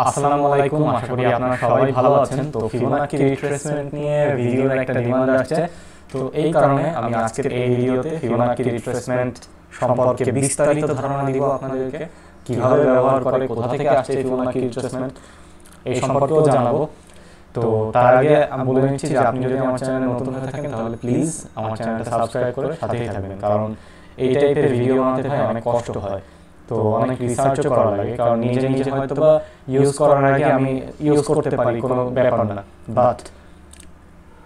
আসসালামু আলাইকুম, আশা করি আপনারা সবাই ভালো আছেন। তো ফিবোনাকি রিট্রেসমেন্ট নিয়ে ভিডিওর একটা ডিমান্ড আসছে, তো এই কারণে আমি আজকের এই ভিডিওতে ফিবোনাকি রিট্রেসমেন্ট সম্পর্কে বিস্তারিত ধারণা দিব আপনাদেরকে। কিভাবে ব্যবহার করে, কোথা থেকে আসছে ফিবোনাকি রিট্রেসমেন্ট, এই সম্পর্কেও জানাবো। তো তার আগে আমি বলে নিচ্ছি যে আপনি যদি আমার চ্যানেলে নতুন হয়ে থাকেন তাহলে প্লিজ আমার চ্যানেলটা সাবস্ক্রাইব করে সাথেই থাকবেন, কারণ এই টাইপের ভিডিও বানাতে ভাই অনেক কষ্ট হয়, তো অনেক রিসার্চও করা লাগে। কারণ নিজে নিজে হয়তো বা ইউজ করার আগে আমি ইউজ করতে পারি, কোনো ব্যাপার না, বাট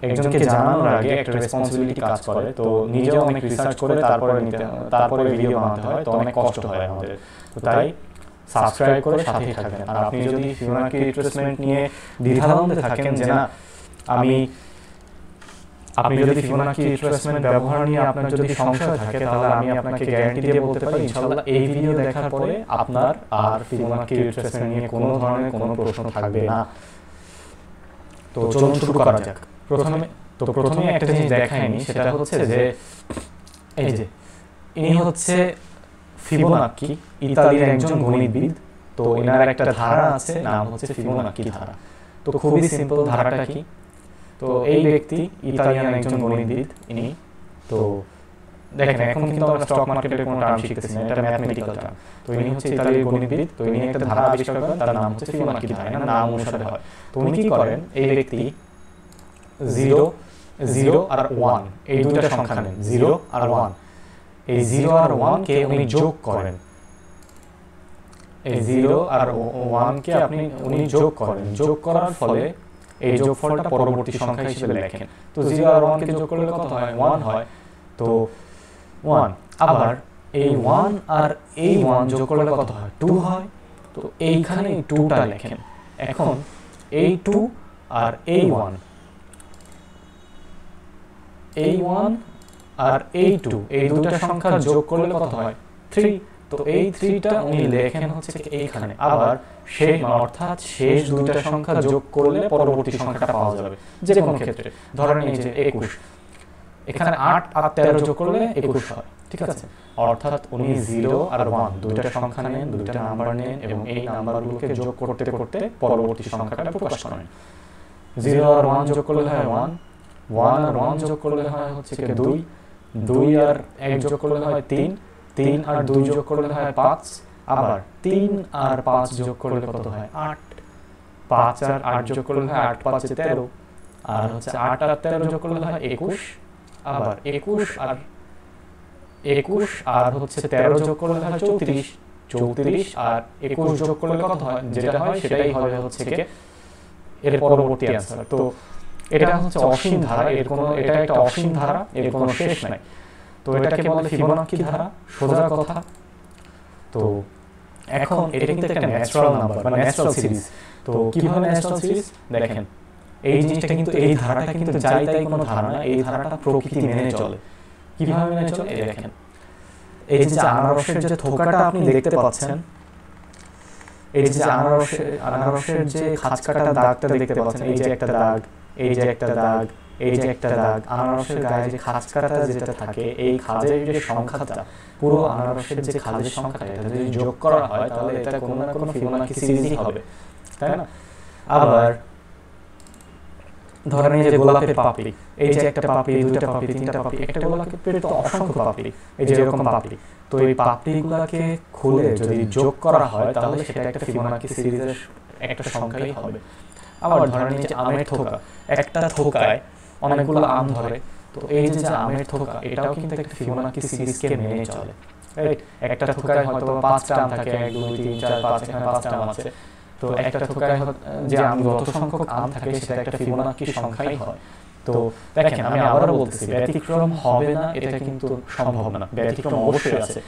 একজনকে জানানোর আগে একটা রেসপন্সিবিলিটি কাজ করে। তো নিজেও অনেক রিসার্চ করে তারপরে ভিডিও বানাতে হয়, তো অনেক কষ্ট হয় আমাদের। তো তাই সাবস্ক্রাইব করে সাথেই থাকবেন। আর আপনি যদি ফিবোনাকি রিট্রেসমেন্ট নিয়ে দ্বিধাদ্বন্দ্বে থাকেন যে না আপনি যদি ফিবোনাকি রিট্রেসমেন্ট ব্যবহার নিয়ে আপনার যদি সংশয় থাকে, তাহলে আমি আপনাকে গ্যারান্টি দিয়ে বলতে পারি ইনশাআল্লাহ এই ভিডিও দেখার পরে আপনার আর ফিবোনাকি রিট্রেসমেন্ট নিয়ে কোনো ধরনের কোনো প্রশ্ন থাকবে না। তো চলুন শুরু করা যাক। প্রথমে একটা জিনিস দেখায়নি, সেটা হচ্ছে যে এই যে ইনি হচ্ছে ফিবোনাকি, ইতালির একজন গণিতবিদ। তো এনার একটা ধারা আছে, নাম হচ্ছে ফিবোনাকি ধারা। তো খুবই সিম্পল, ধারাটা কি? তো এই ব্যক্তি ইতালিয়ান একজন গণিতবিদ ইনি। তো দেখেন, এখন কিন্তু আমরা স্টক মার্কেটের কোনো টার্ম শিখতেছি না, এটা ম্যাথমেটিক্যাল টার্ম। তো ইনি হচ্ছে ইতালির গণিতবিদ। তো ইনি একটা ধারা আবিষ্কার করেন, তার নাম হচ্ছে ফিবোনাকি ধারা। এর নাম অনুসারে হয়। তো উনি কি করেন, এই ব্যক্তি 0 আর 1 এই দুইটা সংখ্যা নেন, 0 আর 1। এই 0 আর 1 কে উনি যোগ করেন, এই 0 আর 1 কে উনি যোগ করেন। যোগ করার ফলে এই যোগফলটা পরবর্তী সংখ্যা হিসেবে লেখেন। তো 0 আর 1 কে যোগ করলে কত হয়? 1 হয়। তো 1, আবার এই 1 আর এই 1 যোগ করলে কত হয়? 2 হয়। তো এইখানে 2টা লেখেন। এখন এই 2 আর এই 1, এই 1 আর এই 2, এই দুটো সংখ্যা যোগ করলে কত হয়? 3। তো এই 3টা উনি লেখেন হচ্ছে এইখানে। আবার অর্থাৎ শেষ দুইটা সংখ্যা যোগ করলে পরবর্তী সংখ্যাটা পাওয়া যাবে যে কোনো ক্ষেত্রে। ধরেন এই যে 21, এখানে 8 আর 13 যোগ করলে 21 হয়, ঠিক আছে? অর্থাৎ উনি 0 আর 1 দুইটা সংখ্যা নেন, দুইটা নাম্বার নেন এবং এই নাম্বারগুলোকে যোগ করতে করতে পরবর্তী সংখ্যাটা প্রকাশ করেন। 0 আর 1 যোগ করলে হয় 1, 1 আর 1 যোগ করলে হয় হচ্ছে 2, 2 আর 1 যোগ করলে হয় 3, 3 আর 2 যোগ করলে হয় 5, আবার 3 আর 5 যোগ করলে কত হয়? 8, 5 আর 8 যোগ করলে হয় 8 5 13, আর হচ্ছে 8 আর 13 যোগ করলে হয় 21, আবার 21 আর হচ্ছে 13 যোগ করলে হয় 34, 34 আর 21 যোগ করলে কত হয়? যেটা হয় সেটাই হবে হচ্ছে এর পরবর্তী অ্যান্সার। তো এটা হচ্ছে অসীম ধারা, এটা একটা অসীম ধারা, এর কোনো শেষ নাই। তো এটাকে বলে ফিবোনাকি ধারা, সোজা কথা। তো এখন এটা কিন্তু একটা ন্যাচারাল নাম্বার, মানে ন্যাচারাল সিরিজ। তো কিভাবে ন্যাচারাল সিরিজ? দেখেন, এই জিনিসটা কিন্তু, এই ধারাটা কিন্তু যাই তাই কোনো ধারা না, এই ধারাটা প্রকৃতি মেনে চলে। কিভাবে মেনে চলে? এই দেখেন, এই যে আনারসের যে থোকাটা আপনি দেখতে পাচ্ছেন, এই যে আনারসের যে খাঁচকাটা দাগটা দেখতে পাচ্ছেন, এই যে একটা দাগ, এই যে একটা দাগ, এই যে একটা দাগ, আনারসের গায়ে যে খাঁচকাটা যেটা থাকে, এই খাঁজের যে সংখ্যাটা, পুরো আনারসের যে খাঁজের সংখ্যাটা, এটা যদি যোগ করা হয় তাহলে এটা কোনো না কোনো ফিবোনাকি সিরিজই হবে, তাই না? আবার ধরেন এই যে গোলাপের পাপড়ি, এই যে একটা পাপড়ি, দুইটা পাপড়ি, তিনটা পাপড়ি, একটা গোলাপের তো অসংখ্য পাপড়ি, এই যে এরকম পাপড়ি। তো এই পাপড়িগুলোকে খুলে যদি যোগ করা হয় তাহলে সেটা একটা ফিবোনাকি সিরিজের একটা সংখ্যাই হবে। আবার ধরেন এই যে আমের থোকা, একটা থোকায় অনেকগুলো আম ধরে, তো এই যে আমের থোকা, এটাও কিন্তু একটা ফিবোনাকি সিরিজকে মেনে চলে, রাইট? একটা থোকায় হয়তো 5টা আম থাকে, 1 2 3 4 5, এখানে 5টা আম আছে। তো একটা থোকায় যে যত সংখ্যক আম থাকে সেটা একটা ফিবোনাকি সংখ্যাই হয়। তো দেখেন, আমি আবারও বলতেছি, ব্যতিক্রম হবে না এটা কিন্তু সম্ভব না, ব্যতিক্রম অবশ্যই আছে।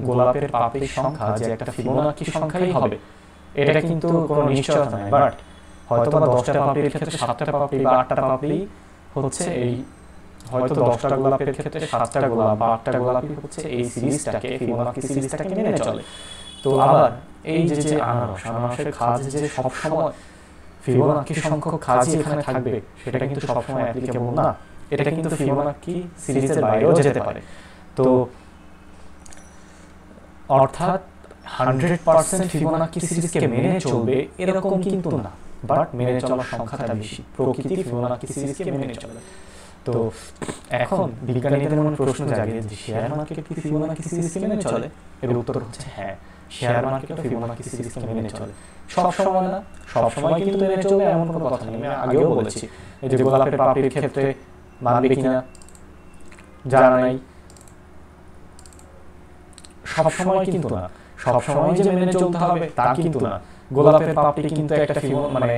গোলাপের পাপড়ির সংখ্যা যে একটা ফিবোনাকি সংখ্যাই হবে এটা কিন্তু কোনো নিশ্চয়তা নাই, বাট হয়তো বা 10টা পাপড়ির ক্ষেত্রে 7টা পাপড়ি বা 8টা পাপড়ি হচ্ছে এই, হয়তো 10টা গোলাপের ক্ষেত্রে 7টা গোলাপ বা 8টা গোলাপই হচ্ছে এই সিরিজটাকে, ফিবোনাকি সিরিজটাকে মেনে চলে। তো আবার এই যে আনারসের খাঁজ যে সবসময় ফিবোনাকি সংখ্যক খাঁজই এখানে থাকবে সেটা কিন্তু সবসময় অ্যাপ্লিকেবল না, এটা কিন্তু ফিবোনাকি সিরিজের বাইরেও যেতে পারে। তো অর্থাৎ 100% ফিবোনাকি সিরিজকে মেনে চলবে এরকম কিন্তু না, বাট মেনে চলার সংখ্যাটা বেশি। প্রকৃতি ফিবোনাকি সিরিজকে মেনে চলে। তো এখন বিজ্ঞানীদের মনে প্রশ্ন জাগে যে শেয়ার মার্কেট কি ফিবোনাকি সিরিজকে মেনে চলে? এর উত্তর হচ্ছে হ্যাঁ, শেয়ার মার্কেটও ফিবোনাকি সিরিজকে মেনে চলে। সব সময় না, সব সময় কিন্তু মেনে চলবে এমন কোনো কথা নেই। আমি আগেও বলেছি, এই যে গোলাপের পাপড়ির ক্ষেত্রে মানবে কিনা জানা নাই। সব সময় কিন্তু না, সব সময় যে মেনে চলতে হবে তা কিন্তু না। গোলাপের পাপড়ি কিন্তু একটা মানে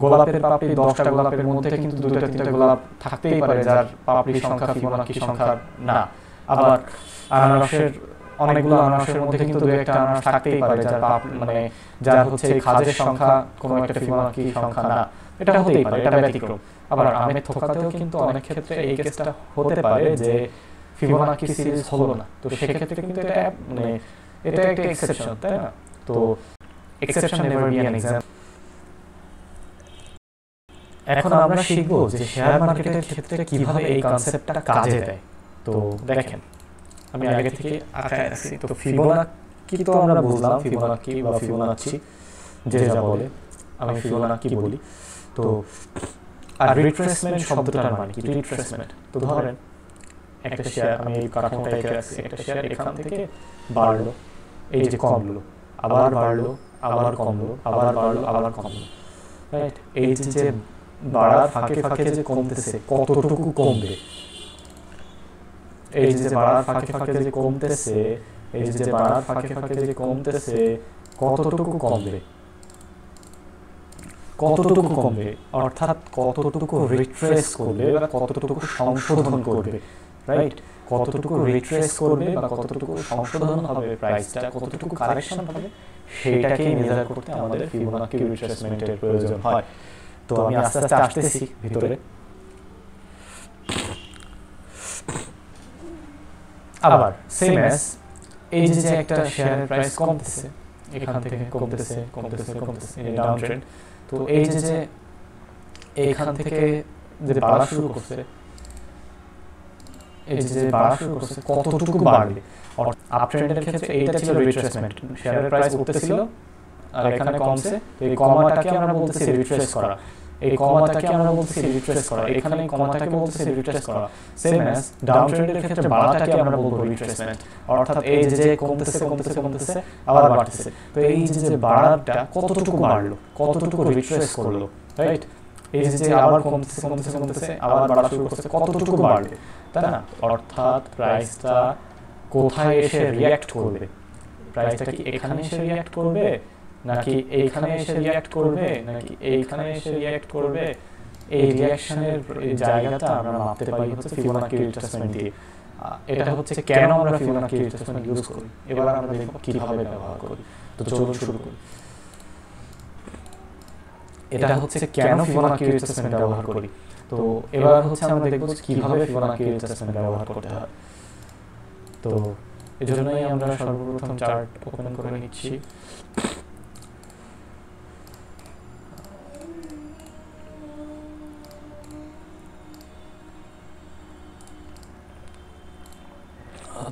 গোলাপের পাপড়ি 10টা গোলাপের মধ্যে কিন্তু 2-3টা গোলাপ থাকতেই পারে যার পাপড়ির সংখ্যা ফিবোনাকি সংখ্যা না। আবার আনারসের অনেকগুলো আনারসের মধ্যে কিন্তু 2-1টা আনারস থাকতেই পারে যার মানে যার হচ্ছে খাজের সংখ্যা কোনো একটা ফিবোনাকি সংখ্যা না। এটা হতেই পারে, এটা ব্যতিক্রম। আবার আমের থোকাতেও কিন্তু অনেক ক্ষেত্রে এই কেসটা হতে পারে যে ফিবোনাকি সিরিজ হলো না। তো সেক্ষেত্রে কিন্তু এটা মানে এটা একটা এক্সেপশন, তাই না? তো exception never be an example. এখন আমরা শিখবো যে শেয়ার মার্কেটের ক্ষেত্রে কিভাবে এই কনসেপ্টটা কাজে দেয়। তো দেখেন, আমি আগে থেকে আঁকায় রাখছি। তো ফিবোনাকি তো আমরা বুঝলাম, ফিবোনাকি বা ফিবোনাচি যে যা বলে, আমি ফিবোনাকি বলি। তো আর রিট্রেসমেন্ট শব্দটার মানে কি? রিট্রেসমেন্ট, তো ধরেন একটা শেয়ার, আমি এই কাঠামোটা এঁকে রাখছি, একটা শেয়ার এখান থেকে বাড়লো, এই যে কমলো, আবার বাড়লো, আবার কমলো, আবার বাড়লো, আবার কমলো, রাইট? এই যে বাড়ার ফাঁকে ফাঁকে যে কমতেছে, কতটুকু কমবে? এই যে বাড়ার ফাঁকে ফাঁকে যে কমতেছে, এই যে বাড়ার ফাঁকে ফাঁকে যে কমতেছে, কতটুকু কমবে? কতটুকু কমবে অর্থাৎ কতটুকু রিট্রেস করবে বা কতটুকু সংশোধন করবে, রাইট? কতটুকু রিট্রেস করবে বা কতটুকু সংশোধন হবে প্রাইসটা, কতটুকু কারেকশন হবে, সেইটাকে মেজার করতে আমাদের ফিবোনাকি রিট্রেসমেন্টের প্রয়োজন হয়। তো আমি আস্তে আস্তে আসতেছি ভিতরে। আবার সেম অ্যাজ এই যে একটা শেয়ারের প্রাইস কমতেছে, এখান থেকে কমতেছে কমতেছে কমতেছে, এই ডাউন ট্রেন্ড। তো এই যে এইখান থেকে যে বাড়া শুরু করছে, এই যে বাড়া শুরু করছে, কতটুকু বাড়বে? আপ ট্রেন্ডের ক্ষেত্রে এইটা ছিল রিট্রেসমেন্ট, শেয়ারের প্রাইস উঠতেছিল আর এখানে কমছে, তো এই কমাটাকে আমরা বলতেছি রিট্রেস করা। এই কমাটাকে আমরা বলতেছি রিট্রেস করা, এখানে এই কমাটাকে বলতেছি রিট্রেস করা। সেম অ্যাজ ডাউন ট্রেন্ডের ক্ষেত্রে বাড়াটাকে আমরা বলবো রিট্রেসমেন্ট, অর্থাৎ এই যে কমতেছে কমতেছে কমতেছে আবার বাড়তেছে। তো এই যে বাড়াটা কতটুকু বাড়লো, কতটুকু রিট্রেস করলো, রাইট? এই যে আবার কমতেছে কমতেছে কমতেছে আবার বাড়া শুরু করছে, কতটুকু বাড়বে, তাই না? অর্থাৎ প্রাইসটা কোথায় এসে রিঅ্যাক্ট করবে? প্রাইসটা কি এখানে এসে রিঅ্যাক্ট করবে, নাকি এইখানে এসে রিঅ্যাক্ট করবে, নাকি এইখানে এসে রিঅ্যাক্ট করবে? এই রিঅ্যাকশনের জায়গাটা আমরা মাপতে পারি হচ্ছে ফিবোনাকি রিট্রেসমেন্ট দিয়ে। এটা হচ্ছে কেন আমরা ফিবোনাকি রিট্রেসমেন্ট ইউজ করি, এবার আমরা দেখব কিভাবে ব্যবহার করি। তো চলুন শুরু করি। এটা হচ্ছে কেন ফিবোনাকি রিট্রেসমেন্ট ব্যবহার করি। তো এবার হচ্ছে আমরা দেখব কিভাবে ফিবোনাকি রিট্রেসমেন্ট ব্যবহার করতে হয়। তো এজন্যই আমরা সর্বপ্রথম চার্ট ওপেন করে নিচ্ছি।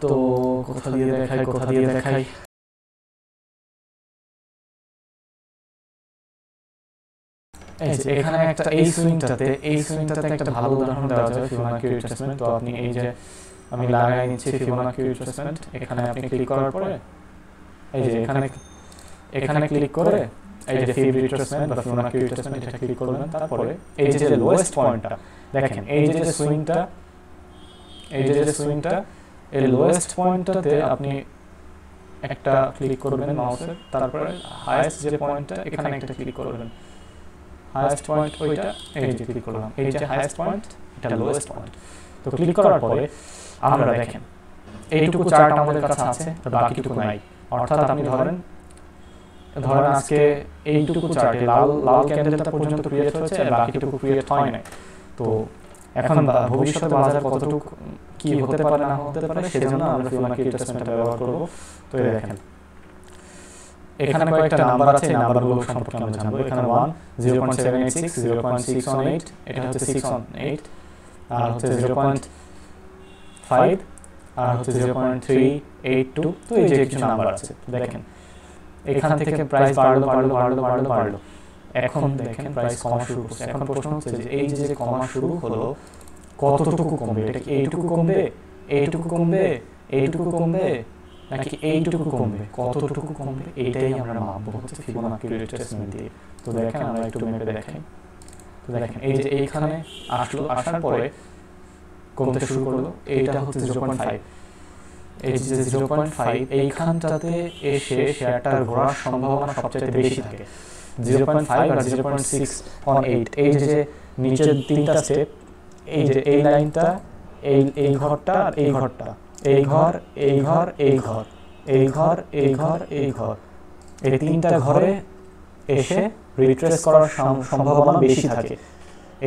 তো কোথা দিয়ে দেখাই, এই যে এখানে একটা এই সুইংটাতে একটা ভালো উদাহরণ দেওয়া যায় ফিবোনাকি রিট্রেসমেন্ট। তো আপনি এই যে আমি লাগাই নিচ্ছি ফিবোনাকি রিট্রেসমেন্ট, এখানে আপনি ক্লিক করার পরে এই যে এখানে ক্লিক করে এই যে ফিব রিট্রেসমেন্ট বা ফিবোনাকি রিট্রেসমেন্ট এটা ক্লিক করবেন। তারপরে এই যে লোয়েস্ট পয়েন্টটা দেখেন, এই যে সুইংটা, এই লোয়েস্ট পয়েন্টটাতে আপনি একটা ক্লিক করবেন মাউসের, তারপরে হাইয়েস্ট যে পয়েন্টটা এখানে একটা ক্লিক করবেন, হাইয়েস্ট পয়েন্ট ওইটা, এই যে ক্লিক করলাম, এই যে হাইয়েস্ট পয়েন্ট, এটা লোয়েস্ট পয়েন্ট। তো ক্লিক করার পরে আমরা দেখেন এইটুকু চার্ট আমাদের কাছে আছে আর বাকিটুকু নাই। অর্থাৎ আপনি ধরেন আজকে এইটুকু চার্টে লাল ক্যান্ডেলটা পর্যন্ত ক্রিয়েট হয়েছে আর বাকিটুকু ক্রিয়েট হয় নাই। তো এখন ভবিষ্যতে বাজার কতটুকু কি হতে পারে না হতে পারে সেজন্য আমরা ফিবোনাকি রিট্রেসমেন্ট ব্যবহার করব। তো এই দেখেন এখানে কয়েকটা নাম্বার আছে, এই নাম্বারগুলো সম্পর্কে আমরা জানবো। এখানে 1 0.786 0.618, এটা হচ্ছে 618, আর হচ্ছে 0.5, আর হচ্ছে 0.382। তো এই যে কিছু নাম্বার আছে দেখেন, এখান থেকে প্রাইস বাড়লো বাড়লো বাড়লো বাড়লো বাড়লো, এখন দেখেন প্রাইস কমা শুরু করছে। এখন প্রশ্ন হচ্ছে যে এই যে কমা শুরু হলো কতটুকু কমবে, এটা কি এইটুকু কমবে, এইটুকু কমবে, এইটুকু কমবে, নাকি এইটুকু কমবে, কতটুকু কমবে, এইটাই আমরা মাপবো হচ্ছে ফিবোনাকি রিট্রেসমেন্ট দিয়ে। তো দেখেন আমরা একটু মেপে দেখাই। তো দেখেন এই যে এইখানে আসলো, আসার পরে কমতে শুরু করলো, এইটা হচ্ছে 0.5, এই যে 0.5 এইখানটাতে এসে শেয়ারটার ঘোরার সম্ভাবনা সবচেয়ে বেশি থাকে। 0.5 আর 0.6 অন 8, এই যে নিচের তিনটা স্টেপ, এই যে এই লাইনটা, এই ঘরটা আর এই ঘরটা, এই ঘর, এই ঘর, এই ঘর, এই ঘর, এই ঘর, এই ঘর, এই তিনটা ঘরে এসে রিট্রেস করার সম্ভাবনা বেশি থাকে।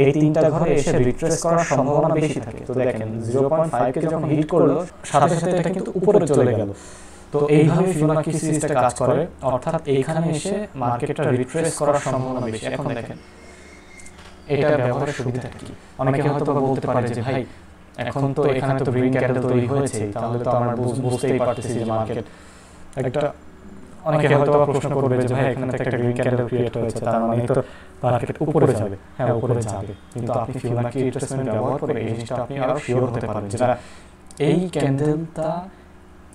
এই তিনটা ঘরে এসে রিট্রেস করার সম্ভাবনা বেশি থাকে। তো দেখেন 0.5 কে যখন হিট করলো সাথে সাথে এটা কিন্তু উপরে চলে গেল। তো এইভাবে ফিবোনাকি সিরিজটা কাজ করে, অর্থাৎ এইখানে এসে মার্কেটটা রিট্রেস করার সম্ভাবনা বেশি। এখন দেখেন এটা ব্যবহারের সুবিধা কি? অনেকে হয়তো বলতে পারে যে ভাই এখন তো এখানে তো গ্রিন ক্যান্ডেল তৈরি হয়েছে, তাহলে তো আমরা বুঝতেই পারতেছি যে মার্কেট একটা, অনেকে হয়তো প্রশ্ন করবে যে ভাই এখানে তো একটা গ্রিন ক্যান্ডেল ক্রিয়েট হয়েছে, তার মানে তো মার্কেট উপরে যাবে। হ্যাঁ, উপরে যাবে, কিন্তু আপনি ফিবোনাকি রিট্রেসমেন্ট ব্যবহার করে এই জিনিসটা আপনি আরো শিওর হতে পারেন যে এই ক্যান্ডেলটা,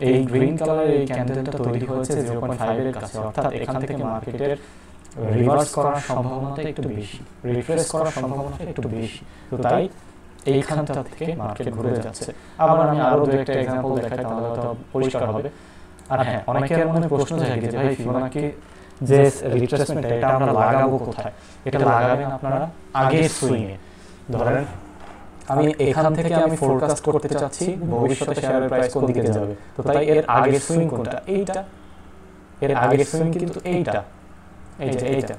এই গ্রিন কালারের এই ক্যান্ডেলটা তৈরি হয়েছে 0.5 এর কাছে, অর্থাৎ এখান থেকে মার্কেটের রিভার্স করার সম্ভাবনাটা একটু বেশি, রিট্রেস করার সম্ভাবনাটা একটু বেশি। তো তাই এইখানটা থেকে মার্কেট ঘুরে যাচ্ছে। আবার আমি আরো দু একটা এক্সাম্পল দেখাই, তাহলে হয়তো পরিষ্কার হবে। আর হ্যাঁ, অনেকের মনে প্রশ্ন জাগে যে ভাই ফিবোনাকি যে রিট্রেসমেন্ট এটা আমরা লাগাবো কোথায়? এটা লাগাবেন আপনারা আগের সুইংয়ে। ধরেন আমি এখান থেকে আমি ফোরকাস্ট করতে চাচ্ছি ভবিষ্যতে শেয়ারের প্রাইস কোন দিকে যাবে, তো তাই এর আগের সুইং কোনটা? এইটা। এর আগের সুইং কিন্তু এইটা, এই যে এইটা,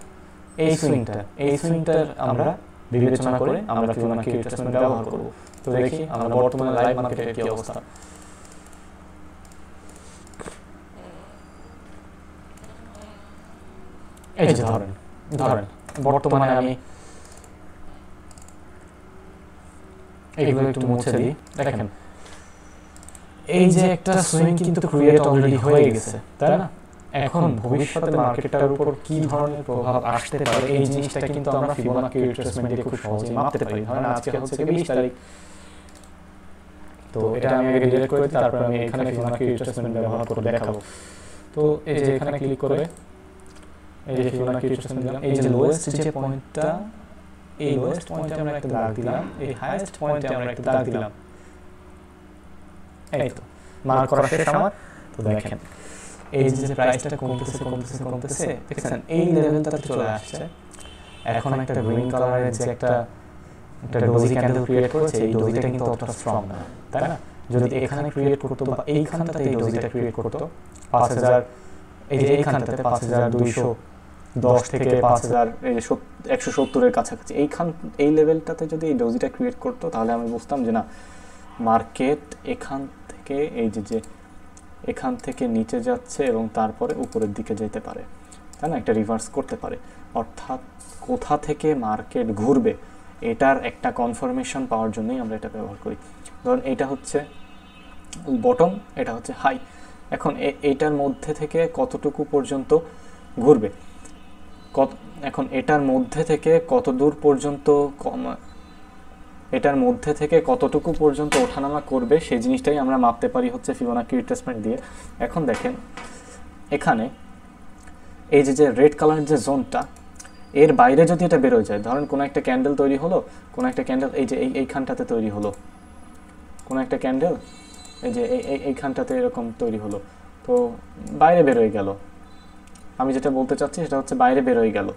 এই সুইংটার আমরা বিবেচনা করে আমরা ফিবোনাকি রিট্রেসমেন্ট ব্যবহার করব। তো দেখি আমরা বর্তমানে লাইভ মার্কেটের কি অবস্থা। এই যে ধরেন বর্তমানে আমি এইগুলো একটু মুছে দিই। দেখেন এই যে একটা সুইং কিন্তু ক্রিয়েট অলরেডি হয়ে গেছে, তাই না? এখন ভবিষ্যতে মার্কেটটার উপর কি ধরনের প্রভাব আসতে পারে এই জিনিসটা কিন্তু আমরা ফিবোনাকি রিট্রেসমেন্ট দিয়ে খুব সহজেই মাপতে পারি। ধরেন আজকে হচ্ছে 20 তারিখ, তো এটা আমি আগে ডিলিট করে দিই, তারপর আমি এখানে ফিবোনাকি রিট্রেসমেন্ট ব্যবহার করে দেখাবো। তো এই যে এখানে ক্লিক করে এই যে ফিবোনাকি রিট্রেসমেন্ট দিলাম, এই যে লোয়েস্ট যে পয়েন্টটা, এই লোয়েস্ট পয়েন্টে আমরা একটা দাগ দিলাম, এই হাইয়েস্ট পয়েন্টে আমরা একটা দাগ দিলাম। এই তো মার্ক করা শেষ আমার। তো দেখেন এই যে প্রাইসটা কমতেছে কমতেছে কমতেছে, দেখেন এই লেভেলটাতে চলে আসছে। এখন একটা গ্রিন কালারের যে একটা ডোজি ক্যান্ডেল ক্রিয়েট করেছে, এই ডোজিটা কিন্তু অতটা স্ট্রং না, তাই না? যদি এখানে ক্রিয়েট করতো বা এইখানটাতে এই ডোজিটা ক্রিয়েট করতো 5000, এই যে এইখানটাতে 5210 থেকে 5170 এর কাছাকাছি, এই লেভেলটাতে যদি এই ডোজিটা ক্রিয়েট করতো, তাহলে আমি বুঝতাম যে না, মার্কেট এখান থেকে এই যে এখান থেকে নিচে যাচ্ছে এবং তারপরে উপরের দিকে যেতে পারে, তাই না? একটা রিভার্স করতে পারে। অর্থাৎ কোথা থেকে মার্কেট ঘুরবে এটার একটা কনফার্মেশন পাওয়ার জন্যই আমরা এটা ব্যবহার করি। ধরুন এটা হচ্ছে বটম, এটা হচ্ছে হাই। এখন এইটার মধ্যে থেকে কতটুকু পর্যন্ত ঘুরবে, এখন এটার মধ্যে থেকে কত দূর পর্যন্ত এটার মধ্যে থেকে কতটুকু পর্যন্ত ওঠানামা করবে সেই জিনিসটাই আমরা মাপতে পারি হচ্ছে ফিবোনাকি রিট্রেসমেন্ট দিয়ে। এখন দেখেন এখানে এই যে রেড কালারের যে জোনটা, এর বাইরে যদি এটা বেরোয় যায়, ধরেন কোনো একটা ক্যান্ডেল তৈরি হলো, কোনো একটা ক্যান্ডেল এই যে এইখানটাতে তৈরি হলো, কোনো একটা ক্যান্ডেল এই যে এইখানটাতে এরকম তৈরি হলো, তো বাইরে বেরোয় গেল। আমি যেটা বলতে চাচ্ছি সেটা হচ্ছে বাইরে বেরোয় গেল।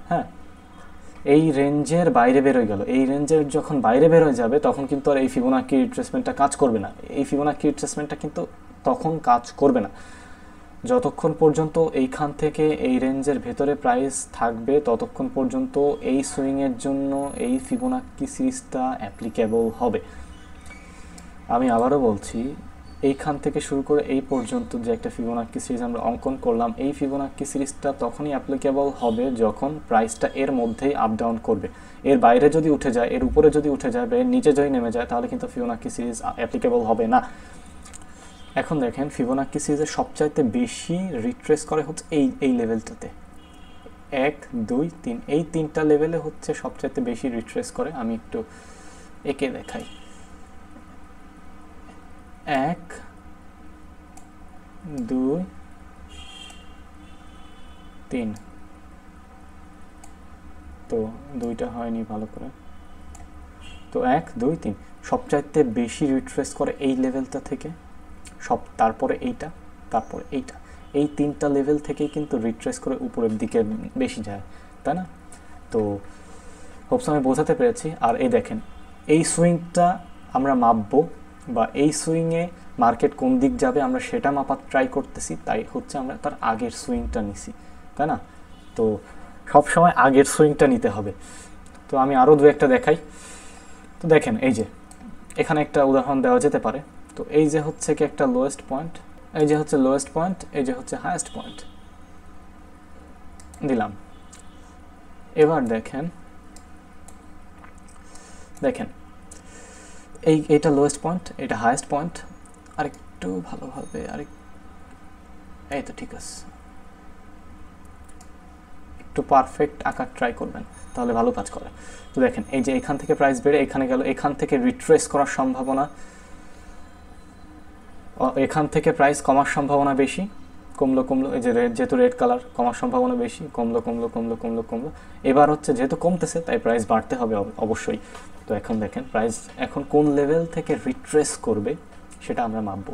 হ্যাঁ, এই রেঞ্জের বাইরে বেরোয় গেল। এই রেঞ্জের যখন বাইরে বেরোয় যাবে তখন কিন্তু আর এই ফিবোনাকি রিট্রেসমেন্টটা কাজ করবে না। এই ফিবোনাকি রিট্রেসমেন্টটা কিন্তু তখন কাজ করবে না যতক্ষণ পর্যন্ত এইখান থেকে এই রেঞ্জের ভেতরে প্রাইস থাকবে, ততক্ষণ পর্যন্ত এই সুইংয়ের জন্য এই ফিবোনাকি সিরিজটা অ্যাপ্লিকেবল হবে। আমি আবারও বলছি, এইখান থেকে শুরু করে এই পর্যন্ত যে একটা ফিবোনাকি সিরিজ আমরা অঙ্কন করলাম, এই ফিবোনাকি সিরিজটা তখনই অ্যাপ্লিকেবল হবে যখন প্রাইসটা এর মধ্যেই আপ ডাউন করবে। এর বাইরে যদি উঠে যায়, এর উপরে যদি উঠে যায় বা এর নিচে যদি নেমে যায়, তাহলে কিন্তু ফিবোনাকি সিরিজ অ্যাপ্লিকেবল হবে না। এখন দেখেন ফিবোনাক্কি সিরিজের সবচাইতে বেশি রিট্রেস করে হচ্ছে এই লেভেলটাতে, 1 2 3, এই 3টা লেভেলে হচ্ছে সবচাইতে বেশি রিট্রেস করে। আমি একটু একে দেখাই, 1 2 3, তো 2টা হয়নি ভালো করে, তো 1 2 3 সবচাইতে বেশি রিট্রেস করে এই লেভেলটা থেকে, তারপরে এইটা, তারপরে এইটা, এই 3টা লেভেল থেকেই কিন্তু রিট্রেস করে উপরের দিকে বেশি যায়, তাই না? তো হোপস আমি বোঝাতে পেরেছি। আর এই দেখেন এই সুইংটা আমরা মাপবো, বা এই সুইংয়ে মার্কেট কোন দিক যাবে আমরা সেটা মাপার ট্রাই করতেছি, তাই হচ্ছে আমরা তার আগের সুইংটা নিছি, তাই না? তো সবসময় আগের সুইংটা নিতে হবে। তো আমি আরও দু একটা দেখাই। তো দেখেন এই যে এখানে একটা উদাহরণ দেওয়া যেতে পারে। তো এই যে হচ্ছে কি একটা লোয়েস্ট পয়েন্ট, এই যে হচ্ছে লোয়েস্ট পয়েন্ট, এই যে হচ্ছে হায়েস্ট পয়েন্ট দিলাম। এবার দেখেন এইটা লোয়েস্ট পয়েন্ট, এটা হায়েস্ট পয়েন্ট। আরেকটু ভালোভাবে এই তো ঠিক আছে, একটু পারফেক্ট আঁকার ট্রাই করবেন, তাহলে ভালো কাজ করে। তো দেখেন এই যে এখান থেকে প্রাইস বেড়ে এখানে গেল, এখান থেকে রিট্রেস করার সম্ভাবনা, এখান থেকে প্রাইস কমার সম্ভাবনা বেশি, কমলো, এই যে যেহেতু রেড কালার, কমার সম্ভাবনা বেশি, কমলো। এবার হচ্ছে যেহেতু কমতেছে তাই প্রাইস বাড়তে হবে অবশ্যই। তো এখন দেখেন প্রাইস এখন কোন লেভেল থেকে রিট্রেস করবে সেটা আমরা মাপবো।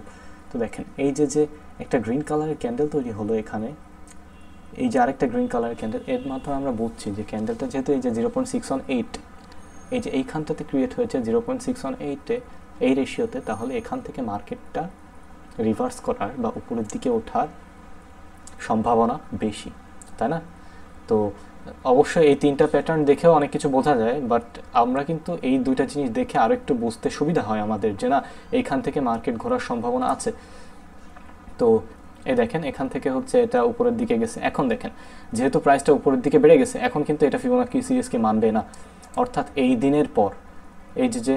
তো দেখেন এই যে একটা গ্রিন কালারের ক্যান্ডেল তৈরি হলো এখানে, এই যে আরেকটা গ্রিন কালারের ক্যান্ডেল, এর মাধ্যমে আমরা বুঝছি যে ক্যান্ডেলটা যেহেতু এই যে 0.618, এই যে এইখানটাতে ক্রিয়েট হয়েছে 0.618-এ এই রেশিওতে, তাহলে এখান থেকে মার্কেটটা রিভার্স করার বা উপরের দিকে ওঠার সম্ভাবনা বেশি, তাই না? তো অবশ্যই এই 3টা প্যাটার্ন দেখেও অনেক কিছু বোঝা যায়, বাট আমরা কিন্তু এই 2টা জিনিস দেখে আরও একটু বুঝতে সুবিধা হয় আমাদের, যে না এইখান থেকে মার্কেট ঘোরার সম্ভাবনা আছে। তো এই দেখেন এখান থেকে হচ্ছে এটা উপরের দিকে গেছে। এখন দেখেন যেহেতু প্রাইসটা উপরের দিকে বেড়ে গেছে, এখন কিন্তু এটা ফিবোনাক্কি সিরিজকে মানবে না। অর্থাৎ এই দিনের পর, এই যে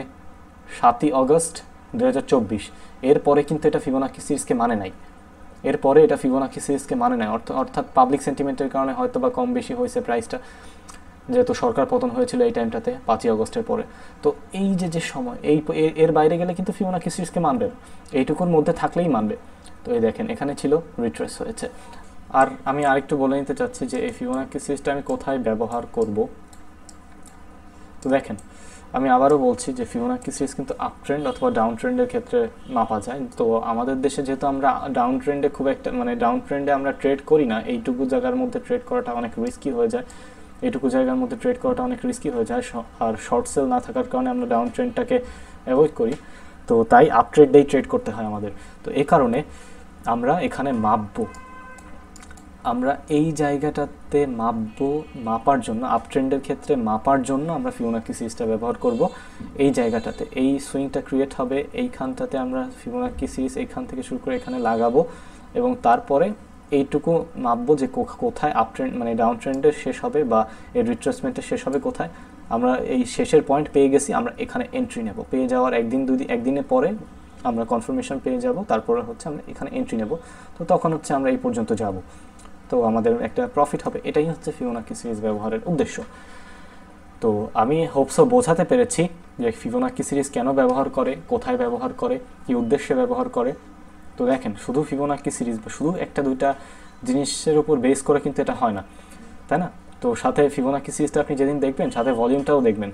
7ই অগস্ট 2024, এরপরে কিন্তু এটা ফিবোনাক্কি সিরিজকে মানে নাই, এরপরে এটা ফিবোনাক্কি সিরিজকে মানে নাই। অর্থাৎ পাবলিক সেন্টিমেন্টের কারণে হয়তো বা কম বেশি হয়েছে প্রাইসটা, যেহেতু সরকার পতন হয়েছিল এই টাইমটাতে 5ই অগস্টের পরে। তো এই যে সময়, এর বাইরে গেলে কিন্তু ফিবোনাক্কি সিরিজকে মানবে না, এইটুকুর মধ্যে থাকলেই মানবে। তো এই দেখেন এখানে ছিল রিট্রেস হয়েছে। আর আমি আরেকটু বলে নিতে চাচ্ছি যে এই ফিবোনাক্কি সিরিজটা আমি কোথায় ব্যবহার করব। তো দেখেন আমি আবারও বলছি যে ফিবোনাক্কি সিরিজ কিন্তু আপ ট্রেন্ড অথবা ডাউন ট্রেন্ডের ক্ষেত্রে মাপা যায়। তো আমাদের দেশে যেহেতু আমরা ডাউন ট্রেন্ডে খুব একটা ডাউন ট্রেন্ডে আমরা ট্রেড করি না, এইটুকু জায়গার মধ্যে ট্রেড করাটা অনেক রিস্কি হয়ে যায়, আর শর্ট সেল না থাকার কারণে আমরা ডাউন ট্রেন্ডটাকে অ্যাভয়েড করি। তো তাই আপ ট্রেন্ডেই ট্রেড করতে হয় আমাদের। তো এই কারণে আমরা এখানে মাপবো, আমরা এই জায়গাটাতে মাপার জন্য, আপ ট্রেন্ডের ক্ষেত্রে মাপার জন্য আমরা ফিবোনাক্কি সিরিজটা ব্যবহার করব। এই জায়গাটাতে এই সুইংটা ক্রিয়েট হবে, এইখানটাতে আমরা ফিবোনাক্কি সিরিজ এইখান থেকে শুরু করে এখানে লাগাবো, এবং তারপরে এইটুকু মাপবো যে কোথায় আপ ট্রেন্ড ডাউন ট্রেন্ডের শেষ হবে বা এর রিট্রেসমেন্টের শেষ হবে কোথায়। আমরা এই শেষের পয়েন্ট পেয়ে গেছি, আমরা এখানে এন্ট্রি নেব। পেয়ে যাওয়ার একদিনের পরে আমরা কনফার্মেশন পেয়ে যাব, তারপরে হচ্ছে আমরা এখানে এন্ট্রি নেব। তো তখন হচ্ছে আমরা এই পর্যন্ত যাব, তো আমাদের একটা প্রফিট হবে। এটাই হচ্ছে ফিবোনাক্কি সিরিজ ব্যবহারের উদ্দেশ্য। তো আমি হোপসো বোঝাতে পেরেছি যে ফিবোনাক্কি সিরিজ কেন ব্যবহার করে, কোথায় ব্যবহার করে, কী উদ্দেশ্যে ব্যবহার করে। তো দেখেন শুধু ফিবোনাক্কি সিরিজ বা শুধু একটা দুইটা জিনিসের উপর বেস করে কিন্তু এটা হয় না, তাই না? তো সাথে ফিবোনাক্কি সিরিজটা আপনি যেদিন দেখবেন সাথে ভলিউমটাও দেখবেন।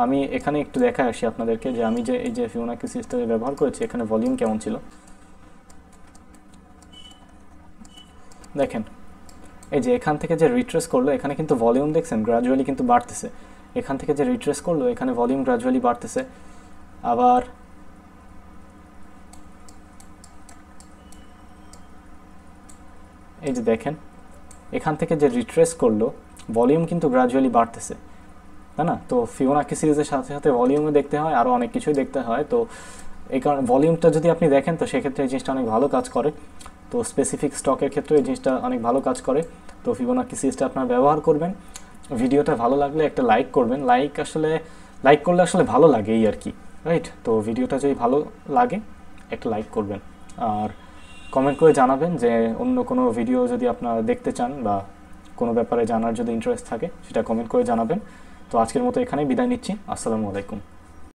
আমি এখানে একটু দেখা আসি আপনাদেরকে যে আমি যে এই যে ফিবোনাক্কি সিরিজটা ব্যবহার করেছি এখানে ভলিউম কেমন ছিল। দেখেন এই যে এখান থেকে যে রিট্রেস করলো এখানে কিন্তু ভলিউম দেখছেন গ্রাজুয়ালি কিন্তু বাড়তেছে, এখান থেকে যে রিট্রেস করলো এখানে ভলিউম গ্রাজুয়ালি বাড়তেছে। আবার এই যে দেখেন এখান থেকে যে রিট্রেস করলো ভলিউম কিন্তু গ্রাজুয়ালি বাড়তেছে, তাই না? তো ফিবোনাক্কি সিরিজের সাথে সাথে ভলিউমও দেখতে হয়, আরও অনেক কিছুই দেখতে হয়। তো এই কারণে ভলিউমটা যদি আপনি দেখেন তো সেক্ষেত্রে এই জিনিসটা অনেক ভালো কাজ করে। তো স্পেসিফিক স্টকের ক্ষেত্রে এই জিনিসটা অনেক ভালো কাজ করে। তো ফিবোনাক্কি সিরিজটা আপনারা ব্যবহার করবেন। ভিডিওটা ভালো লাগলে একটা লাইক করবেন, লাইক করলে আসলে ভালো লাগে এই আর কি, রাইট? তো ভিডিওটা যদি ভালো লাগে একটা লাইক করবেন। আর কমেন্ট করে জানাবেন যে অন্য কোনো ভিডিও যদি আপনারা দেখতে চান বা কোনো ব্যাপারে জানার যদি ইন্টারেস্ট থাকে সেটা কমেন্ট করে জানাবেন। তো আজকের মতো এখানেই বিদায় নিচ্ছি। আসসালামু আলাইকুম।